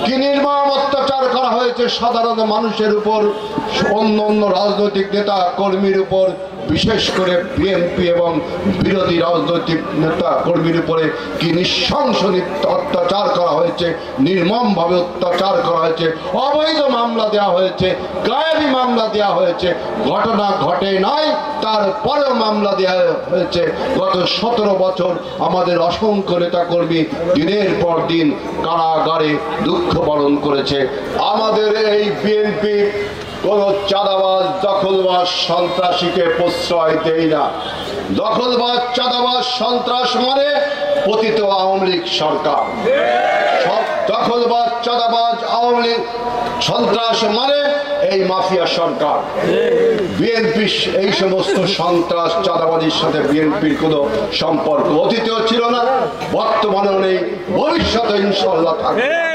কি নির্মম অত্যাচার করা হয়েছে সাধারণ মানুষের উপর, অন্য রাজনৈতিক নেতা কর্মীর উপর, বিশেষ করে বিএনপি এবং বিরোধী রাজনৈতিক নেতা কর্মীর উপরে কি নৃশংস অত্যাচার করা হয়েছে, নির্মমভাবে অত্যাচার করা হয়েছে, অবৈধ মামলা দেওয়া হয়েছে, গায়েবী মামলা দেওয়া হয়েছে, ঘটনা ঘটে নাই তারপরেও মামলা দেওয়া হয়েছে। গত 17 বছর আমাদের অসংখ্য নেতা কর্মী দিনের পর দিন কারাগারে দুঃখ বরণ করেছে। আমাদের এই বিএনপি কোন চাঁদাবাজ দখলবাজ সন্ত্রাসীকে প্রশ্রয় দেয় না। দখলবাজ চাঁদাবাজ সন্ত্রাস মানে পতিত আওয়ামী লীগ সরকার, দখলবাজ চাঁদাবাজ আওয়ামী লীগ সন্ত্রাস মানে এই মাফিয়া সরকার। বিএনপি এই সমস্ত সন্ত্রাস চাঁদাবাজির সাথে বিএনপির কোনো সম্পর্ক অতীতেও ছিল না, বর্তমানেও নেই, ভবিষ্যতে ইনশাআল্লাহ থাকবে।